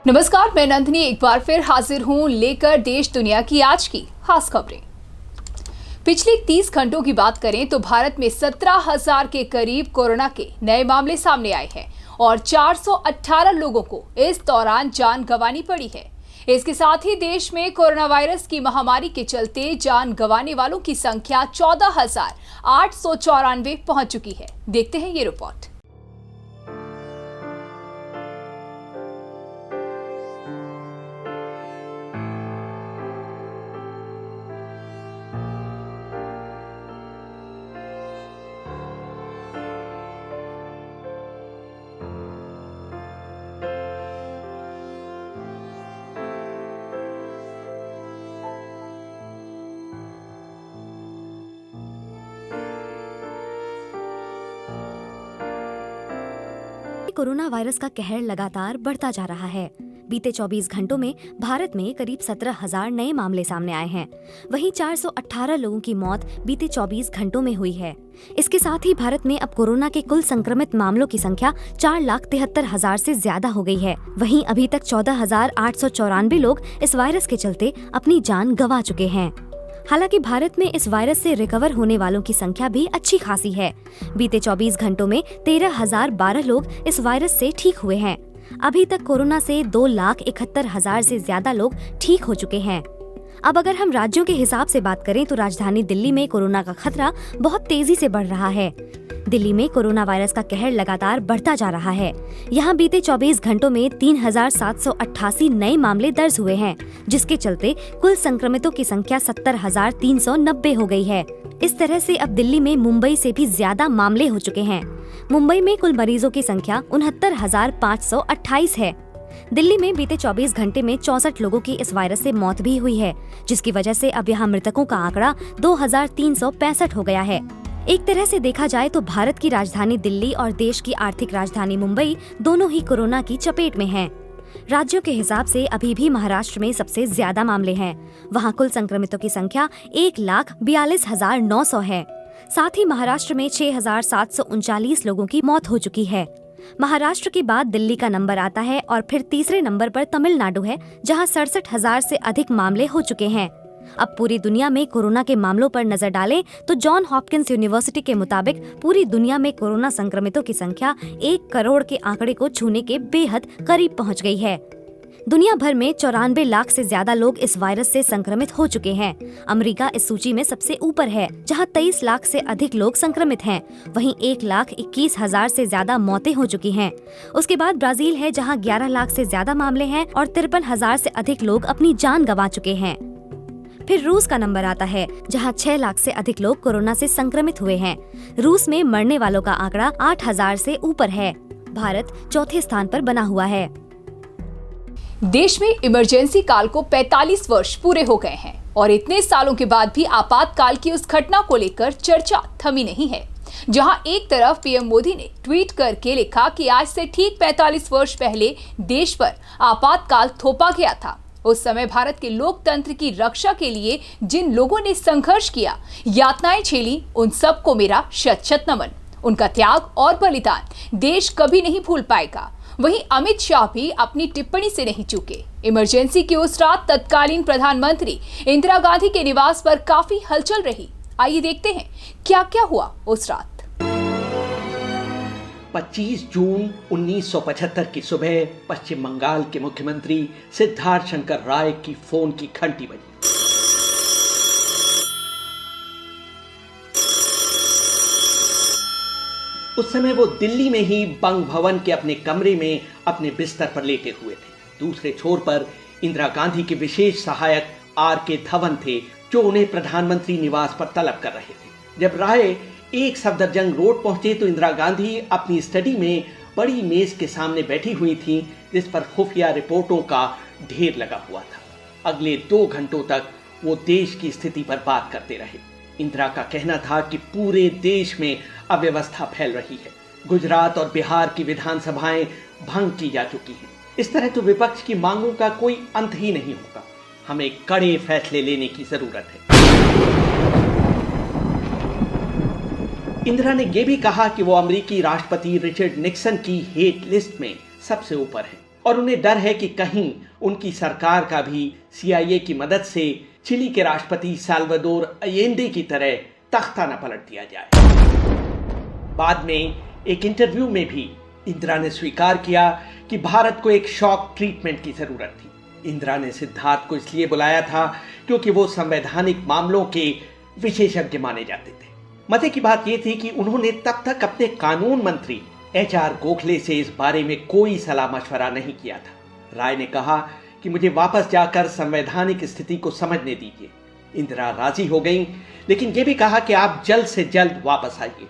नमस्कार, मैं नंदिनी एक बार फिर हाजिर हूं लेकर देश दुनिया की आज की खास खबरें। पिछले 30 घंटों की बात करें तो भारत में 17,000 के करीब कोरोना के नए मामले सामने आए हैं और 418 लोगों को इस दौरान जान गंवानी पड़ी है। इसके साथ ही देश में कोरोना वायरस की महामारी के चलते जान गंवाने वालों की संख्या 14,894 पहुंच चुकी है। देखते हैं ये रिपोर्ट। कोरोना वायरस का कहर लगातार बढ़ता जा रहा है। बीते 24 घंटों में भारत में करीब 17,000 नए मामले सामने आए हैं। वहीं 418 लोगों की मौत बीते 24 घंटों में हुई है। इसके साथ ही भारत में अब कोरोना के कुल संक्रमित मामलों की संख्या 4,73,000 से ज्यादा हो गई है। वहीं अभी तक 14,894 लोग इस वायरस के चलते अपनी जान गंवा चुके हैं। हालांकि भारत में इस वायरस से रिकवर होने वालों की संख्या भी अच्छी खासी है। बीते 24 घंटों में 13,012 लोग इस वायरस से ठीक हुए हैं। अभी तक कोरोना से 2,71,000 से ज्यादा लोग ठीक हो चुके हैं। अब अगर हम राज्यों के हिसाब से बात करें तो राजधानी दिल्ली में कोरोना का खतरा बहुत तेजी से बढ़ रहा है। दिल्ली में कोरोना वायरस का कहर लगातार बढ़ता जा रहा है। यहाँ बीते 24 घंटों में 3,788 नए मामले दर्ज हुए हैं, जिसके चलते कुल संक्रमितों की संख्या 70,390 हो गई है। इस तरह से अब दिल्ली में मुंबई से भी ज्यादा मामले हो चुके हैं। मुंबई में कुल मरीजों की संख्या 69,528 है। दिल्ली में बीते 24 घंटे में 64 लोगों की इस वायरस से मौत भी हुई है, जिसकी वजह से अब यहाँ मृतकों का आंकड़ा 2,365 हो गया है। एक तरह से देखा जाए तो भारत की राजधानी दिल्ली और देश की आर्थिक राजधानी मुंबई दोनों ही कोरोना की चपेट में हैं। राज्यों के हिसाब से अभी भी महाराष्ट्र में सबसे ज्यादा मामले हैं। वहां कुल संक्रमितों की संख्या 1,42,900 है। साथ ही महाराष्ट्र में 6,739 लोगों की मौत हो चुकी है। महाराष्ट्र के बाद दिल्ली का नंबर आता है और फिर तीसरे नंबर पर तमिलनाडु है, जहां 67,000 से अधिक मामले हो चुके हैं। अब पूरी दुनिया में कोरोना के मामलों पर नजर डालें तो जॉन हॉपकिंस यूनिवर्सिटी के मुताबिक पूरी दुनिया में कोरोना संक्रमितों की संख्या 1 करोड़ के आंकड़े को छूने के बेहद करीब पहुंच गई है। दुनिया भर में 94 लाख से ज्यादा लोग इस वायरस से संक्रमित हो चुके हैं। अमेरिका इस सूची में सबसे ऊपर है, जहां 23 लाख से अधिक लोग संक्रमित हैं। वहीं 1,21,000 से ज्यादा मौतें हो चुकी हैं। उसके बाद ब्राजील है, जहां 11 लाख से ज्यादा मामले हैं और 53,000 से अधिक लोग अपनी जान गंवा चुके हैं। फिर रूस का नंबर आता है, जहां 6 लाख से अधिक लोग कोरोना से संक्रमित हुए हैं। रूस में मरने वालों का आंकड़ा 8,000 से ऊपर है। भारत चौथे स्थान पर बना हुआ है। देश में इमरजेंसी काल को 45 वर्ष पूरे हो गए हैं और इतने सालों के बाद भी आपातकाल की उस घटना को लेकर चर्चा थमी नहीं है। जहां एक तरफ पीएम मोदी ने ट्वीट करके लिखा कि आज से ठीक 45 वर्ष पहले देश पर आपातकाल थोपा गया था। उस समय भारत के लोकतंत्र की रक्षा के लिए जिन लोगों ने संघर्ष किया, यातनाएं झेली, उन सबको मेरा शत शत नमन। उनका त्याग और बलिदान देश कभी नहीं भूल पाएगा। वहीं अमित शाह भी अपनी टिप्पणी से नहीं चूके। इमरजेंसी की उस रात तत्कालीन प्रधानमंत्री इंदिरा गांधी के निवास पर काफी हलचल रही। आइए देखते हैं क्या क्या हुआ उस रात। 25 जून 1975 की सुबह पश्चिम बंगाल के मुख्यमंत्री सिद्धार्थ शंकर राय की फोन की घंटी बजी। उस समय वो दिल्ली में ही बंग भवन के अपने कमरे में अपने बिस्तर पर लेटे हुए थे। दूसरे छोर पर इंदिरा गांधी के विशेष सहायक आर.के. धवन थे, जो उन्हें प्रधानमंत्री निवास पर तलब कर रहे थे। जब राय एक सफदरजंग रोड पहुंचे तो इंदिरा गांधी अपनी स्टडी में बड़ी मेज के सामने बैठी हुई थीं, जिस पर खुफिया रिपोर्टों का ढेर लगा हुआ था। अगले 2 घंटों तक वो देश की स्थिति पर बात करते रहे। इंदिरा का कहना था कि पूरे देश में अव्यवस्था फैल रही है। गुजरात और बिहार की विधानसभाएं भंग की जा चुकी हैं। इस तरह तो विपक्ष की मांगों का कोई अंत ही नहीं होगा। हमें कड़े फैसले लेने की जरूरत है। इंदिरा ने यह भी कहा कि वो अमेरिकी राष्ट्रपति रिचर्ड निक्सन की हेट लिस्ट में सबसे ऊपर है और उन्हें डर है कि कहीं उनकी सरकार का भी CIA की मदद से चिली के राष्ट्रपति साल्वाडोर अयेंदे की तरह तख्ता न पलट दिया जाए। बाद में एक इंटरव्यू में भी इंदिरा ने स्वीकार किया कि भारत को एक शॉक ट्रीटमेंट की जरूरत थी। इंदिरा ने सिद्धार्थ को इसलिए बुलाया था क्योंकि वो संवैधानिक मामलों के विशेषज्ञ माने जाते थे। मजे की बात यह थी कि उन्होंने तब तक अपने कानून मंत्री HR गोखले से इस बारे में कोई सलाह मशवरा नहीं किया था। राय ने कहा कि मुझे वापस जाकर संवैधानिक स्थिति को समझने दीजिए। इंदिरा राजी हो गई, लेकिन यह भी कहा कि आप जल्द से जल्द वापस आइए।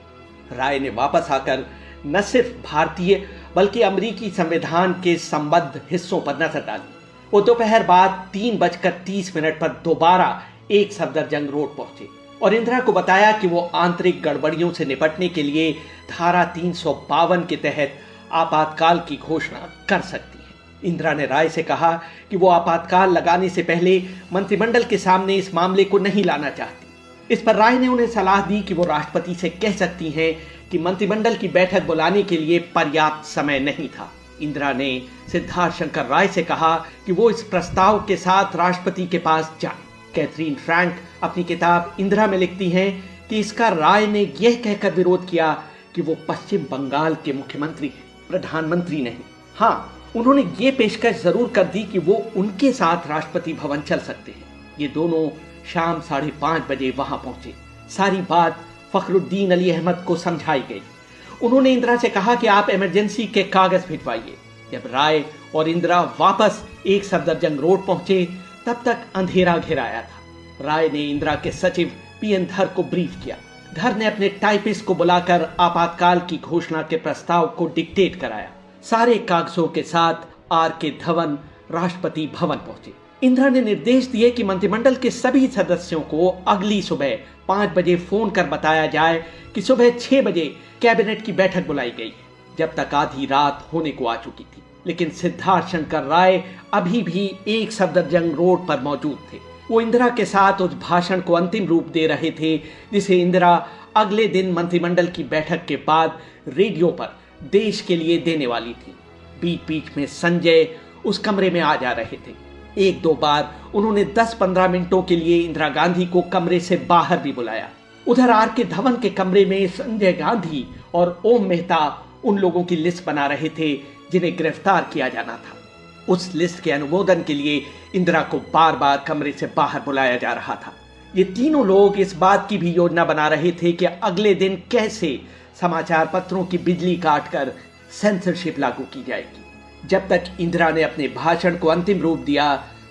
राय ने वापस आकर न सिर्फ भारतीय बल्कि अमेरिकी संविधान के संबद्ध हिस्सों पर नजर डाली। वो दोपहर बाद 3:30 पर दोबारा एक सफदरजंग रोड पहुंचे और इंदिरा को बताया कि वो आंतरिक गड़बड़ियों से निपटने के लिए धारा 352 के तहत आपातकाल की घोषणा कर सकती है। इंदिरा ने राय से कहा कि वो आपातकाल लगाने से पहले मंत्रिमंडल के सामने इस मामले को नहीं लाना चाहती। इस पर राय ने उन्हें सलाह दी कि वो राष्ट्रपति से कह सकती हैं कि मंत्रिमंडल की बैठक बुलाने के लिए पर्याप्त समय नहीं था। इंदिरा ने सिद्धार्थ शंकर राय से कहा कि वो इस प्रस्ताव के साथ राष्ट्रपति के पास जाए। कैथरीन फ्रैंक अपनी किताब इंदिरा में लिखती हैं कि इसका राय ने यह कहकर विरोध किया कि वो पश्चिम बंगाल के मुख्यमंत्री हैं, प्रधानमंत्री नहीं। हाँ, उन्होंने ये पेशकश जरूर कर दी कि वो उनके साथ राष्ट्रपति भवन चल सकते हैं। ये दोनों शाम 5:30 बजे वहां पहुंचे। सारी बात फखरुद्दीन अली अहमद को समझाई गई। उन्होंने इंदिरा से कहा कि आप इमरजेंसी के कागज भिजवाइए। जब राय और इंदिरा वापस एक सफदरजंग रोड पहुंचे तब तक अंधेरा घिराया था। राय ने इंदिरा के सचिव PN धर को ब्रीफ किया। धर ने अपने टाइपिस्ट को बुलाकर आपातकाल की घोषणा के प्रस्ताव को डिक्टेट कराया। सारे कागजों के साथ RK धवन राष्ट्रपति भवन पहुंचे। इंदिरा ने निर्देश दिए कि मंत्रिमंडल के सभी सदस्यों को अगली सुबह 5 बजे फोन कर बताया जाए कि सुबह 6 बजे कैबिनेट की बैठक बुलाई गई। जब तक आधी रात होने को आ चुकी थी, लेकिन सिद्धार्थ शंकर राय अभी भी एक सफदरजंग रोड पर मौजूद थे। वो इंदिरा के साथ उस भाषण को अंतिम रूप दे रहे थे जिसे इंदिरा अगले दिन मंत्रिमंडल की बैठक के बाद रेडियो पर देश के लिए देने वाली थी। बीच बीच में संजय उस कमरे में आ जा रहे थे। 1-2 बार उन्होंने 10-15 मिनटों के लिए इंदिरा गांधी को कमरे से बाहर भी बुलाया। उधर RK धवन के कमरे में संजय गांधी और ओम मेहता उन लोगों की लिस्ट बना रहे थे जिन्हें गिरफ्तार किया जाना था। उस लिस्ट के अनुमोदन के लिए इंदिरा को बार बार कमरे से बाहर बुलाया जा रहा था। ये तीनों लोग इस बात की भी योजना बना रहे थे कि अगले दिन कैसे समाचार पत्रों की बिजली काटकर सेंसरशिप लागू की जाएगी। जब तक इंदिरा ने अपने भाषण को अंतिम रूप दिया,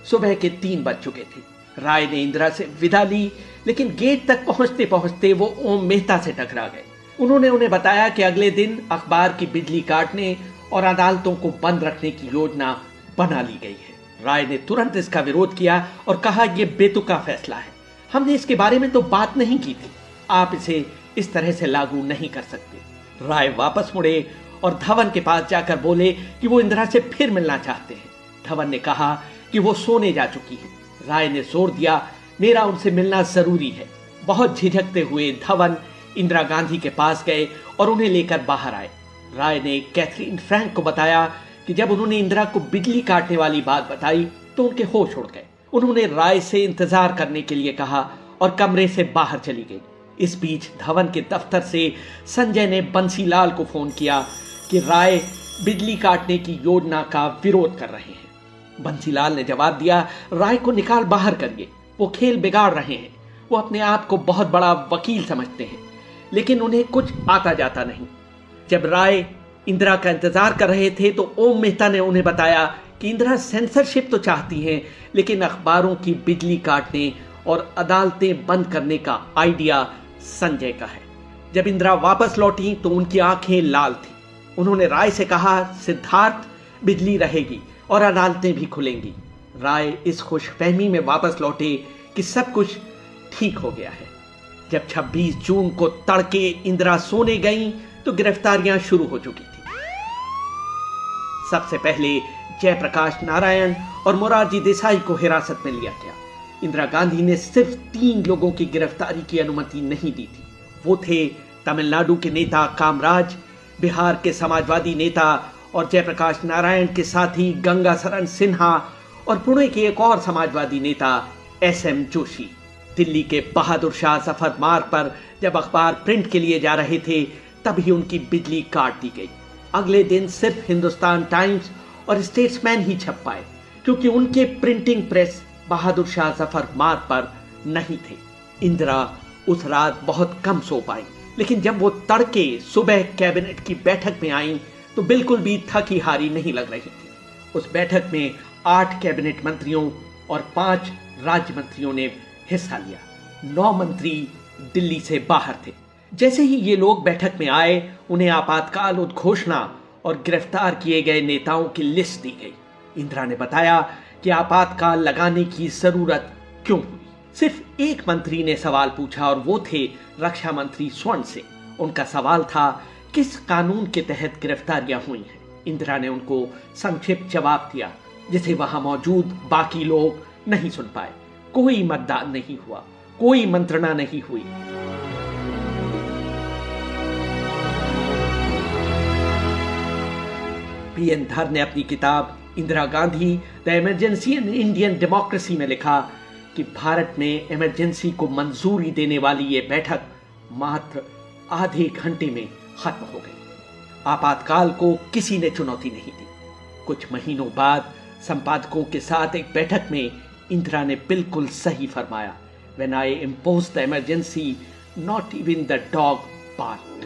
सुबह के 3 बज चुके थे। राय ने इंदिरा से विदा ली, लेकिन गेट तक पहुंचते पहुंचते वो ओम मेहता से टकरा गए। उन्होंने उन्हें बताया कि अगले दिन अखबार की बिजली काटने और अदालतों को बंद रखने की योजना बना ली गई है। राय ने तुरंत इसका विरोध किया और कहा यह बेतुका फैसला है, हमने इसके बारे में तो बात नहीं की थी, आप इसे इस तरह से लागू नहीं कर सकते। राय वापस मुड़े और धवन के पास जाकर बोले कि वो इंदिरा से फिर मिलना चाहते हैं। धवन ने कहा कि वो सोने जा चुकी है। राय ने जोर दिया, मेरा उनसे मिलना जरूरी है। बहुत झिझकते हुए धवन इंदिरा गांधी के पास गए और उन्हें लेकर बाहर आए। राय ने कैथरीन फ्रैंक को बताया कि जब उन्होंने इंदिरा को बिजली काटने वाली बात बताई तो उनके होश उड़ गए। उन्होंने राय से इंतजार करने के लिए कहा और कमरे से बाहर चली गई। इस बीच धवन के दफ्तर से संजय ने बंसीलाल को फोन किया कि राय बिजली काटने की योजना का विरोध कर रहे हैं। बंसीलाल ने जवाब दिया, राय को निकाल बाहर करिए, वो खेल बिगाड़ रहे हैं। वो अपने आप को बहुत बड़ा वकील समझते हैं, लेकिन उन्हें कुछ आता जाता नहीं। जब राय इंदिरा का इंतजार कर रहे थे तो ओम मेहता ने उन्हें बताया कि इंदिरा सेंसरशिप तो चाहती हैं, लेकिन अखबारों की बिजली काटने और अदालतें बंद करने का आइडिया संजय का है। जब इंदिरा वापस लौटी तो उनकी आंखें लाल थी। उन्होंने राय से कहा, सिद्धार्थ, बिजली रहेगी और अदालतें भी खुलेंगी। राय इस खुशफहमी में वापस लौटे कि सब कुछ ठीक हो गया है। जब 26 जून को तड़के इंदिरा सोने गईं तो गिरफ्तारियां शुरू हो चुकी थी। सबसे पहले जयप्रकाश नारायण और मोरारजी देसाई को हिरासत में लिया गया। इंदिरा गांधी ने सिर्फ 3 लोगों की गिरफ्तारी की अनुमति नहीं दी थी। वो थे तमिलनाडु के नेता कामराज, बिहार के समाजवादी नेता और जयप्रकाश नारायण के साथी गंगा शरण सिन्हा और पुणे के एक और समाजवादी नेता SM जोशी। दिल्ली के बहादुर शाह जफर मार्ग पर जब अखबार प्रिंट के लिए जा रहे थे तभी उनकी बिजली काट दी गई। अगले दिन सिर्फ हिंदुस्तान टाइम्स और स्टेट्समैन ही छप पाए क्योंकि उनके प्रिंटिंग प्रेस बहादुर शाह जफर मार्ग पर नहीं थे। इंदिरा उस रात बहुत कम सो पाई, लेकिन जब वो तड़के सुबह कैबिनेट की बैठक में आई तो बिल्कुल भी थकी हारी नहीं लग रही थी। उस बैठक में 8 कैबिनेट मंत्रियों और 5 राज्य मंत्रियों ने हिस्सा लिया। 9 मंत्री दिल्ली से बाहर थे। जैसे ही ये लोग बैठक में आए, उन्हें आपातकाल उद्घोषणा और गिरफ्तार किए गए नेताओं की लिस्ट दी गई। इंदिरा ने बताया कि आपातकाल लगाने की जरूरत क्यों हुई। सिर्फ एक मंत्री ने सवाल पूछा और वो थे रक्षा मंत्री स्वर्ण सिंह। उनका सवाल था, किस कानून के तहत गिरफ्तारियां हुई हैं? इंदिरा ने उनको संक्षिप्त जवाब दिया, जिसे वहां मौजूद बाकी लोग नहीं सुन पाए। कोई मतदान नहीं हुआ, कोई मंत्रणा नहीं हुई। PN धर ने अपनी किताब Indira Gandhi the emergency in Indian democracy में लिखा कि भारत में इमरजेंसी को मंजूरी देने वाली ये बैठक मात्र आधे घंटे में खत्म हो गई। आपातकाल को किसी ने चुनौती नहीं दी। कुछ महीनों बाद संपादकों के साथ एक बैठक में इंदिरा ने बिल्कुल सही फरमाया, When I imposed the emergency, not even the dog barked.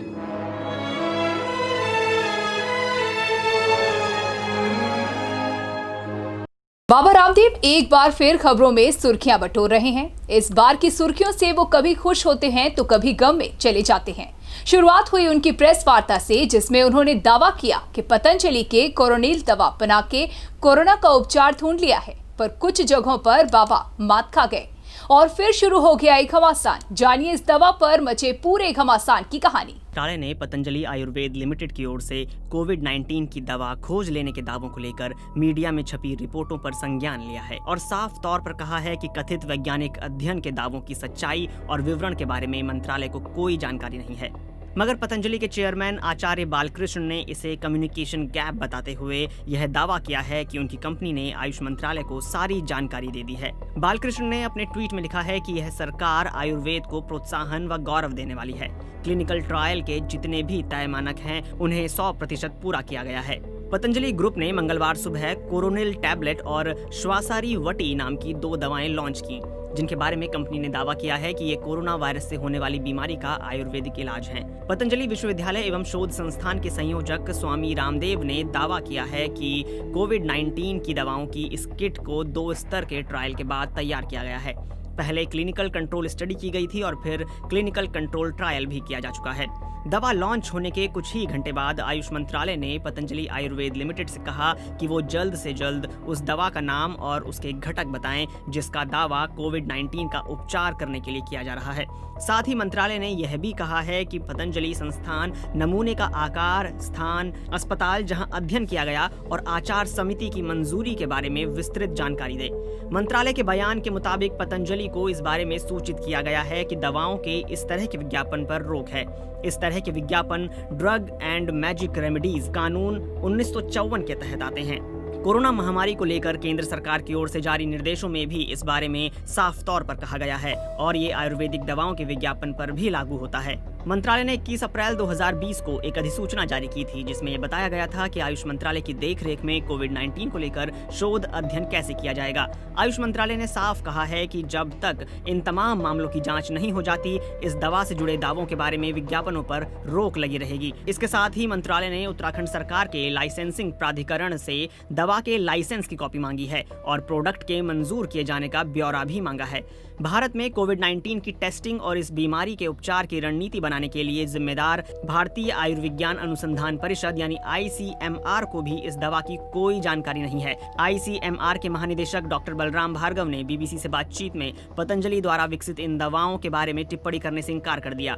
Baba Ramdev एक बार फिर खबरों में सुर्खियां बटोर रहे हैं। इस बार की सुर्खियों से वो कभी खुश होते हैं तो कभी गम में चले जाते हैं। शुरुआत हुई उनकी प्रेस वार्ता से, जिसमें उन्होंने दावा किया कि पतंजलि के कोरोनिल दवा बना के कोरोना का उपचार ढूंढ लिया है, पर कुछ जगहों पर बाबा मात खा गए और फिर शुरू हो गया एक घमासान। जानिए इस दवा पर मचे पूरे घमासान की कहानी। मंत्रालय ने पतंजलि आयुर्वेद लिमिटेड की ओर से कोविड-19 की दवा खोज लेने के दावों को लेकर मीडिया में छपी रिपोर्टों पर संज्ञान लिया है और साफ तौर पर कहा है कि कथित वैज्ञानिक अध्ययन के दावों की सच्चाई और विवरण के बारे में मंत्रालय को कोई जानकारी नहीं है। मगर पतंजलि के चेयरमैन आचार्य बालकृष्ण ने इसे कम्युनिकेशन गैप बताते हुए यह दावा किया है कि उनकी कंपनी ने आयुष मंत्रालय को सारी जानकारी दे दी है। बालकृष्ण ने अपने ट्वीट में लिखा है कि यह सरकार आयुर्वेद को प्रोत्साहन व गौरव देने वाली है। क्लिनिकल ट्रायल के जितने भी तय मानक हैं, उन्हें 100% पूरा किया गया है। पतंजलि ग्रुप ने मंगलवार सुबह कोरोनिल टैबलेट और श्वासारी वटी नाम की 2 दवाएं लॉन्च की, जिनके बारे में कंपनी ने दावा किया है कि ये कोरोना वायरस से होने वाली बीमारी का आयुर्वेदिक इलाज है। पतंजलि विश्वविद्यालय एवं शोध संस्थान के संयोजक स्वामी रामदेव ने दावा किया है कि कोविड-19 की दवाओं की इस किट को 2 स्तर के ट्रायल के बाद तैयार किया गया है। पहले क्लिनिकल कंट्रोल स्टडी की गई थी और फिर क्लिनिकल कंट्रोल ट्रायल भी किया जा चुका है। दवा लॉन्च होने के कुछ ही घंटे बाद आयुष मंत्रालय ने पतंजलि आयुर्वेद लिमिटेड से कहा कि वो जल्द से जल्द उस दवा का नाम और उसके घटक बताएं जिसका दावा कोविड-19 का उपचार करने के लिए किया जा रहा है। साथ ही मंत्रालय ने यह भी कहा है कि पतंजलि संस्थान नमूने का आकार, स्थान, अस्पताल जहां अध्ययन किया गया और आचार समिति की मंजूरी के बारे में विस्तृत जानकारी दे। मंत्रालय के बयान के मुताबिक पतंजलि को इस बारे में सूचित किया गया है कि दवाओं के इस तरह के विज्ञापन पर रोक है। इस तरह के विज्ञापन ड्रग एंड मैजिक रेमेडीज कानून 1954 के तहत आते हैं। कोरोना महामारी को लेकर केंद्र सरकार की ओर से जारी निर्देशों में भी इस बारे में साफ तौर पर कहा गया है और ये आयुर्वेदिक दवाओं के विज्ञापन पर भी लागू होता है। मंत्रालय ने 21 अप्रैल 2020 को एक अधिसूचना जारी की थी, जिसमें यह बताया गया था कि आयुष मंत्रालय की देखरेख में कोविड-19 को लेकर शोध अध्ययन कैसे किया जाएगा। आयुष मंत्रालय ने साफ कहा है कि जब तक इन तमाम मामलों की जांच नहीं हो जाती, इस दवा से जुड़े दावों के बारे में विज्ञापनों पर रोक लगी रहेगी। इसके साथ ही मंत्रालय ने उत्तराखंड सरकार के लाइसेंसिंग प्राधिकरण से दवा के लाइसेंस की कॉपी मांगी है और प्रोडक्ट के मंजूर किए जाने का ब्यौरा भी मांगा है। भारत में कोविड-19 की टेस्टिंग और इस बीमारी के उपचार की रणनीति बनाने के लिए जिम्मेदार भारतीय आयुर्विज्ञान अनुसंधान परिषद यानी ICMR को भी इस दवा की कोई जानकारी नहीं है। ICMR के महानिदेशक डॉक्टर बलराम भार्गव ने BBC से बातचीत में पतंजलि द्वारा विकसित इन दवाओं के बारे में टिप्पणी करने से इनकार कर दिया।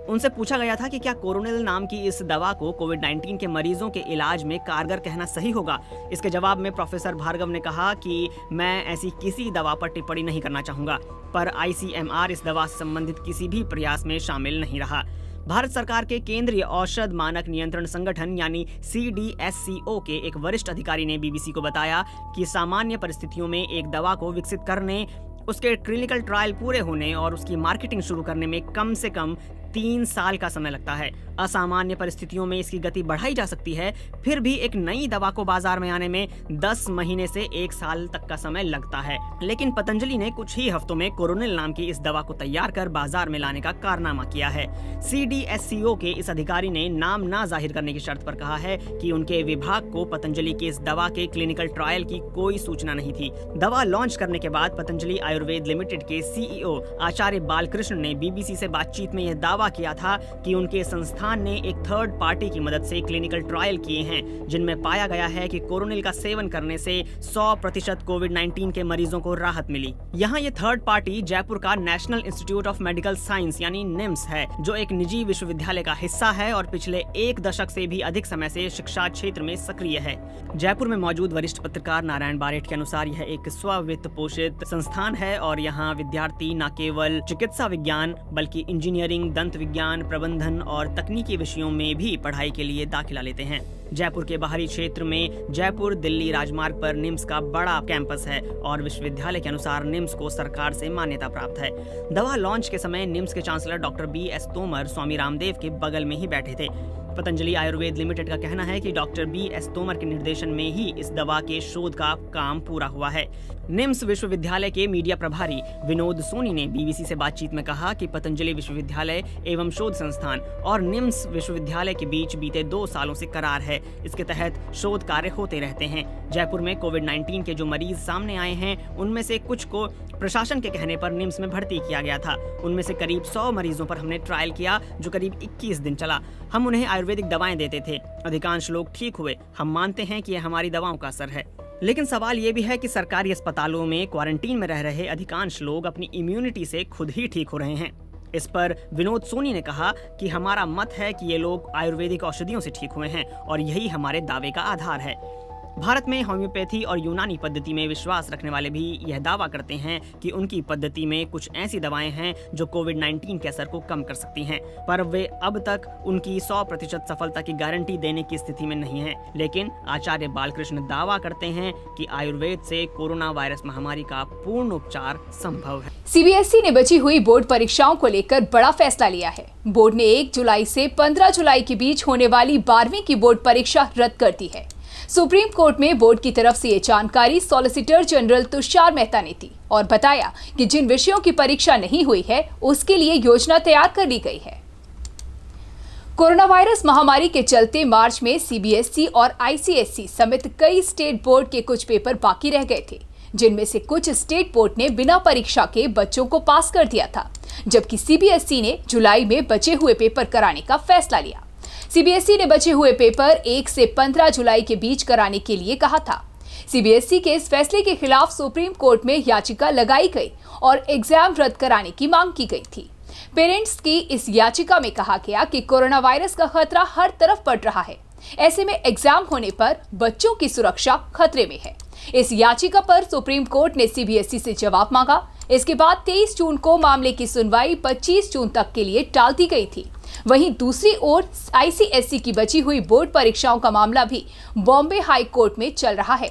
उनसे पूछा गया था कि क्या कोरोनिल नाम की इस दवा को कोविड-19 के मरीजों के इलाज में कारगर कहना सही होगा। इसके जवाब में प्रोफेसर भार्गव ने कहा कि मैं ऐसी किसी दवा पर टिप्पणी नहीं करना चाहूंगा, पर ICMR इस दवा से संबंधित किसी भी प्रयास में शामिल नहीं रहा। भारत सरकार के केंद्रीय औषध मानक नियंत्रण संगठन यानी CDSCO के एक वरिष्ठ अधिकारी ने BBC को बताया कि सामान्य परिस्थितियों में एक दवा को विकसित करने, उसके क्लिनिकल ट्रायल पूरे होने और उसकी मार्केटिंग शुरू करने में कम से कम 3 साल का समय लगता है। असामान्य परिस्थितियों में इसकी गति बढ़ाई जा सकती है, फिर भी एक नई दवा को बाजार में आने में 10 महीने से 1 साल तक का समय लगता है। लेकिन पतंजलि ने कुछ ही हफ्तों में कोरोनिल नाम की इस दवा को तैयार कर बाजार में लाने का कारनामा किया है। CDSCO के इस अधिकारी ने नाम ना जाहिर करने की शर्त पर कहा है कि उनके विभाग को पतंजलि की इस दवा के क्लिनिकल ट्रायल की कोई सूचना नहीं थी। दवा लॉन्च करने के बाद पतंजलि आयुर्वेद लिमिटेड के CEO आचार्य बालकृष्ण ने BBC से बातचीत में यह दावा किया था कि उनके संस्थान ने एक थर्ड पार्टी की मदद से क्लिनिकल ट्रायल किए हैं, जिनमें पाया गया है कि कोरोनिल का सेवन करने से 100% कोविड-19 के मरीजों को राहत मिली। यहाँ ये थर्ड पार्टी जयपुर का national institute of medical science यानी निम्स है, जो एक निजी विश्वविद्यालय का हिस्सा है और पिछले 1 दशक से भी अधिक समय से शिक्षा क्षेत्र में सक्रिय है। जयपुर में मौजूद वरिष्ठ पत्रकार नारायण बारेठ के अनुसार यह एक स्ववित्त पोषित संस्थान है और यहाँ विद्यार्थी न केवल चिकित्सा विज्ञान बल्कि इंजीनियरिंग, दंत विज्ञान, प्रबंधन और तकनीकी विषयों में भी पढ़ाई के लिए दाखिला लेते हैं। जयपुर के बाहरी क्षेत्र में जयपुर दिल्ली राजमार्ग पर निम्स का बड़ा कैंपस है और विश्वविद्यालय के अनुसार निम्स को सरकार से मान्यता प्राप्त है। दवा लॉन्च के समय निम्स के chancellor doctor BS Tomar Swami Ramdev के बगल में ही बैठे थे। पतंजलि आयुर्वेद लिमिटेड का कहना है कि डॉक्टर BS तोमर के निर्देशन में ही इस दवा के शोध का काम पूरा हुआ है। निम्स विश्वविद्यालय के मीडिया प्रभारी विनोद सोनी ने BBC से बातचीत में कहा कि पतंजलि विश्वविद्यालय एवं शोध संस्थान और निम्स विश्वविद्यालय के बीच बीते 2 सालों से करार है। इसके तहत शोध कार्य होते रहते हैं। जयपुर में कोविड-19 के जो मरीज सामने आए हैं, उनमें से कुछ को प्रशासन के कहने पर निम्स में भर्ती किया गया था। उनमें से करीब 100 मरीजों पर हमने ट्रायल किया, जो करीब 21 दिन चला। हम उन्हें आयुर्वेदिक दवाएं देते थे। अधिकांश लोग ठीक हुए। हम मानते हैं कि यह हमारी दवाओं का असर है। लेकिन सवाल ये भी है कि सरकारी अस्पतालों में क्वारंटीन में रह रहे अधिकांश लोग अपनी इम्यूनिटी से खुद ही ठीक हो रहे हैं। इस पर विनोद सोनी ने कहा कि हमारा मत है कि ये लोग आयुर्वेदिक औषधियों से ठीक हुए हैं और यही हमारे दावे का आधार है। भारत में होम्योपैथी और यूनानी पद्धति में विश्वास रखने वाले भी यह दावा करते हैं कि उनकी पद्धति में कुछ ऐसी दवाएं हैं जो कोविड-19 के असर को कम कर सकती हैं, पर वे अब तक उनकी 100% सफलता की गारंटी देने की स्थिति में नहीं हैं। लेकिन आचार्य बालकृष्ण दावा करते हैं कि आयुर्वेद से कोरोना वायरस महामारी का पूर्ण उपचार संभव है। CBSE ने बची हुई बोर्ड परीक्षाओं को लेकर बड़ा फैसला लिया है। बोर्ड ने 1 जुलाई से 15 जुलाई के बीच होने वाली 12वीं की बोर्ड परीक्षा रद्द कर दी है। सुप्रीम कोर्ट में बोर्ड की तरफ से ये जानकारी सॉलिसिटर जनरल तुषार मेहता ने दी और बताया कि जिन विषयों की परीक्षा नहीं हुई है, उसके लिए योजना तैयार कर ली गई है। कोरोना वायरस महामारी के चलते मार्च में CBSE और ICSE समेत कई स्टेट बोर्ड के कुछ पेपर बाकी रह गए थे, जिनमें से कुछ स्टेट बोर्ड ने बिना परीक्षा के बच्चों को पास कर दिया था, जबकि CBSE ने जुलाई में बचे हुए पेपर कराने का फैसला लिया। CBSE ने बचे हुए पेपर 1 से 15 जुलाई के बीच कराने के लिए कहा था। CBSE के इस फैसले के खिलाफ सुप्रीम कोर्ट में याचिका लगाई गई और एग्जाम रद्द कराने की मांग की गई थी। पेरेंट्स की इस याचिका में कहा गया कि कोरोना वायरस का खतरा हर तरफ बढ़ रहा है, ऐसे में एग्जाम होने पर बच्चों की सुरक्षा खतरे में है। इस याचिका पर सुप्रीम कोर्ट ने CBSE से जवाब मांगा। इसके बाद 23 जून को मामले की सुनवाई 25 जून तक के लिए टाल दी गई थी। वहीं दूसरी ओर ICSE की बची हुई बोर्ड परीक्षाओं का मामला भी बॉम्बे हाई कोर्ट में चल रहा है।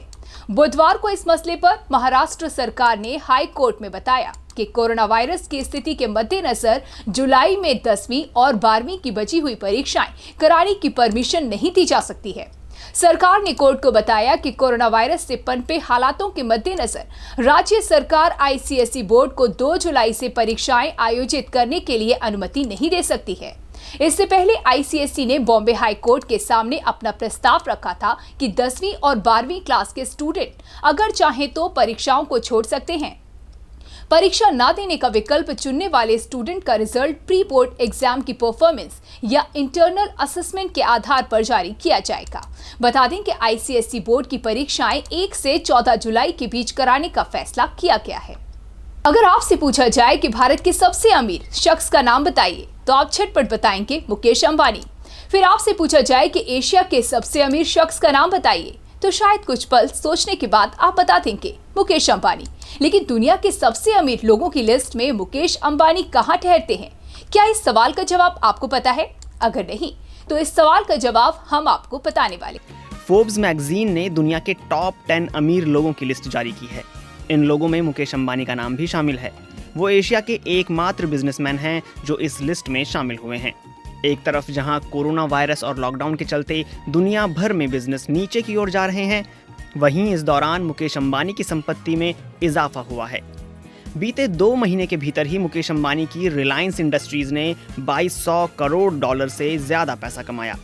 बुधवार को इस मसले पर महाराष्ट्र सरकार ने हाई कोर्ट में बताया कि कोरोना वायरस की स्थिति के मद्देनजर जुलाई में 10वीं और 12वीं की बची हुई परीक्षाएं कराने की परमिशन नहीं दी जा सकती है। सरकार ने कोर्ट को बताया कि कोरोना वायरस से पनपे हालातों के मद्देनजर राज्य सरकार ICSE बोर्ड को 2 जुलाई से परीक्षाएं आयोजित करने के लिए अनुमति नहीं दे सकती है। इससे पहले ICSE ने बॉम्बे हाई कोर्ट के सामने अपना प्रस्ताव रखा था कि 10वीं और 12वीं क्लास के स्टूडेंट अगर चाहें तो परीक्षाओं को छोड़ सकते हैं। परीक्षा न देने का विकल्प चुनने वाले स्टूडेंट का रिजल्ट प्री बोर्ड एग्जाम की परफॉर्मेंस या इंटरनल असेसमेंट के आधार पर जारी किया जाएगा। बता दें कि ICSE बोर्ड की परीक्षाएं 1 से 14 जुलाई के बीच कराने का फैसला किया गया है। अगर आपसे पूछा जाए कि भारत के सबसे अमीर शख्स का नाम बताइए, तो आप झटपट बताएंगे मुकेश अंबानी। फिर आपसे पूछा जाए कि एशिया के सबसे अमीर शख्स का नाम बताइए, तो शायद कुछ पल सोचने के बाद आप बता देंगे मुकेश अंबानी। लेकिन दुनिया के सबसे अमीर लोगों की लिस्ट में मुकेश अंबानी कहां ठहरते हैं? क्या इस सवाल का जवाब आपको पता है? अगर नहीं तो इस सवाल का जवाब हम आपको बताने वाले। फोर्ब्स मैगजीन ने दुनिया के टॉप 10 अमीर लोगों की लिस्ट जारी की है। इन लोगों में मुकेश अंबानी का नाम भी शामिल है। वो एशिया के एकमात्र बिजनेसमैन हैं जो इस लिस्ट में शामिल हुए हैं। एक तरफ जहां कोरोना वायरस और लॉकडाउन के चलते दुनिया भर में बिजनेस नीचे की ओर जा रहे हैं, वहीं इस दौरान मुकेश अंबानी की संपत्ति में इजाफा हुआ है। बीते 2 महीने के भीतर ही मुकेश अंबानी की रिलायंस इंडस्ट्रीज ने 2200 करोड़ डॉलर से ज्यादा पैसा कमाया।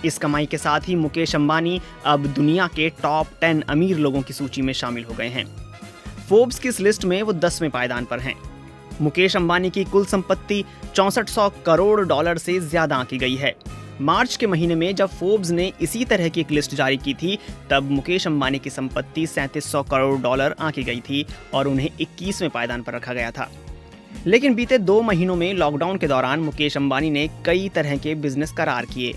इस कमाई के साथ ही मुकेश अंबानी अब दुनिया के टॉप 10 अमीर लोगों की सूची में शामिल हो गए हैं। फोर्ब्स की इस लिस्ट में वो 10वें पायदान पर हैं। मुकेश अंबानी की कुल संपत्ति 6400 करोड़ डॉलर से ज्यादा आंकी गई है। मार्च के महीने में जब फोर्ब्स ने इसी तरह की एक लिस्ट जारी की थी, तब मुकेश अंबानी की संपत्ति 3700 करोड़ डॉलर आंकी गई थी और उन्हें 21वें पायदान पर रखा गया था। लेकिन बीते 2 महीनों में लॉकडाउन के दौरान मुकेश अंबानी ने कई तरह के बिजनेस करार किए।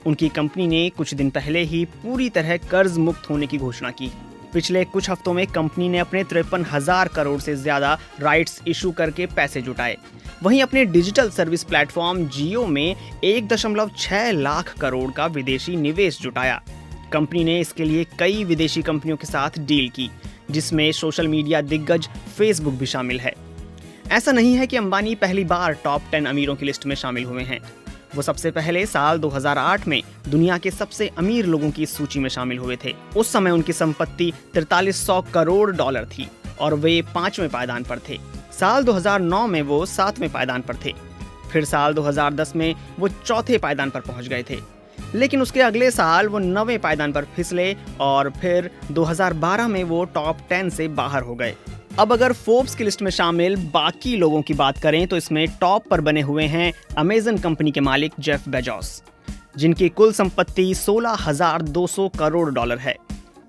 उनकी कंपनी ने कुछ दिन पहले ही पूरी तरह कर्ज मुक्त होने की घोषणा की। पिछले कुछ हफ्तों में कंपनी ने अपने 53,000 करोड़ से ज्यादा राइट्स इशू करके पैसे जुटाए। वहीं अपने डिजिटल सर्विस प्लेटफॉर्म जियो में 1.6 लाख करोड़ का विदेशी निवेश जुटाया। कंपनी ने इसके लिए कई विदेशी कंपनियों के साथ डील की, जिसमें सोशल मीडिया दिग्गज फेसबुक भी शामिल है। ऐसा नहीं है कि अंबानी पहली बार टॉप 10 अमीरों की लिस्ट में शामिल हुए हैं। वो सबसे पहले साल 2008 में दुनिया के सबसे अमीर लोगों की इस सूची में शामिल हुए थे। उस समय उनकी संपत्ति 4300 करोड़ डॉलर थी और वे 5वें पायदान पर थे। साल 2009 में वो 7वें पायदान पर थे। फिर साल 2010 में वो 4थे पायदान पर पहुंच गए थे। लेकिन उसके अगले साल वो 9वें पायदान पर फिसले और फिर 2012 में वो टॉप 10 से बाहर हो गए। अब अगर फोर्ब्स की लिस्ट में शामिल बाकी लोगों की बात करें तो इसमें टॉप पर बने हुए हैं अमेज़न कंपनी के मालिक जेफ बेजोस, जिनकी कुल संपत्ति 16,200 करोड़ डॉलर है।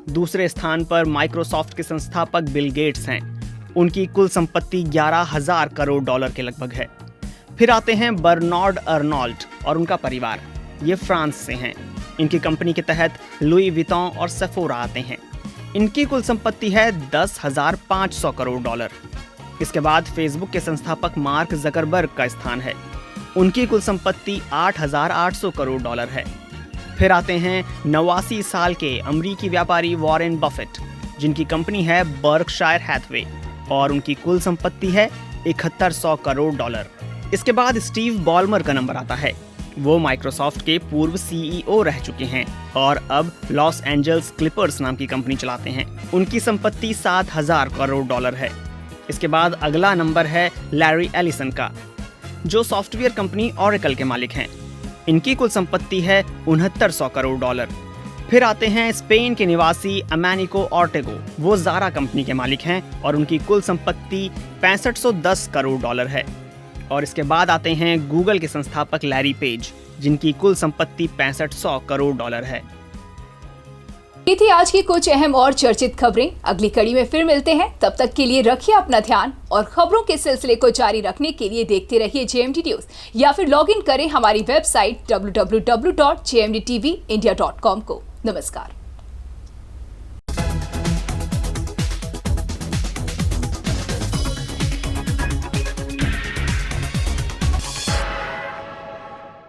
दूसरे स्थान पर माइक्रोसॉफ्ट के संस्थापक बिल गेट्स हैं। उनकी कुल संपत्ति 11,000 करोड़ डॉलर के लगभग है। फिर आते हैं बर्नार्ड अर्नोल्ट और उनका परिवार। ये फ्रांस से हैं। इनकी कंपनी के तहत लुई विटॉन और सेफोरा आते हैं। इनकी कुल संपत्ति है 10,500 करोड़ डॉलर। इसके बाद फेसबुक के संस्थापक मार्क जकरबर्ग का स्थान है। उनकी कुल संपत्ति 8,800 करोड़ डॉलर है। फिर आते हैं 89 साल के अमेरिकी व्यापारी वॉरेन बफेट, जिनकी कंपनी है बर्कशायर हैथवे और उनकी कुल संपत्ति है 7100 करोड़ डॉलर। इसके बाद स्टीव बॉलमर का नंबर आता है। वो माइक्रोसॉफ्ट के पूर्व सीईओ रह चुके हैं और अब लॉस एंजल्स क्लिपर्स नाम की कंपनी चलाते हैं। उनकी संपत्ति 7,000 करोड़ डॉलर है। इसके बाद अगला नंबर है लैरी एलिसन का, जो सॉफ्टवेयर कंपनी ऑरेकल के मालिक हैं। इनकी कुल संपत्ति है 6900 करोड़ डॉलर। फिर आते हैं स्पेन के निवासी अमेनिको ऑर्टेगो। वो ज़ारा कंपनी के मालिक हैं और उनकी कुल संपत्ति 6510 करोड़ डॉलर है। और इसके बाद आते हैं गूगल के संस्थापक लैरी पेज, जिनकी कुल संपत्ति 6500 करोड़ डॉलर है। ये थी आज की कुछ अहम और चर्चित खबरें। अगली कड़ी में फिर मिलते हैं। तब तक के लिए रखिए अपना ध्यान और खबरों के सिलसिले को जारी रखने के लिए देखते रहिए JMD न्यूज या फिर लॉग इन करें हमारी वेबसाइट www.jmdtvindia.com को। नमस्कार।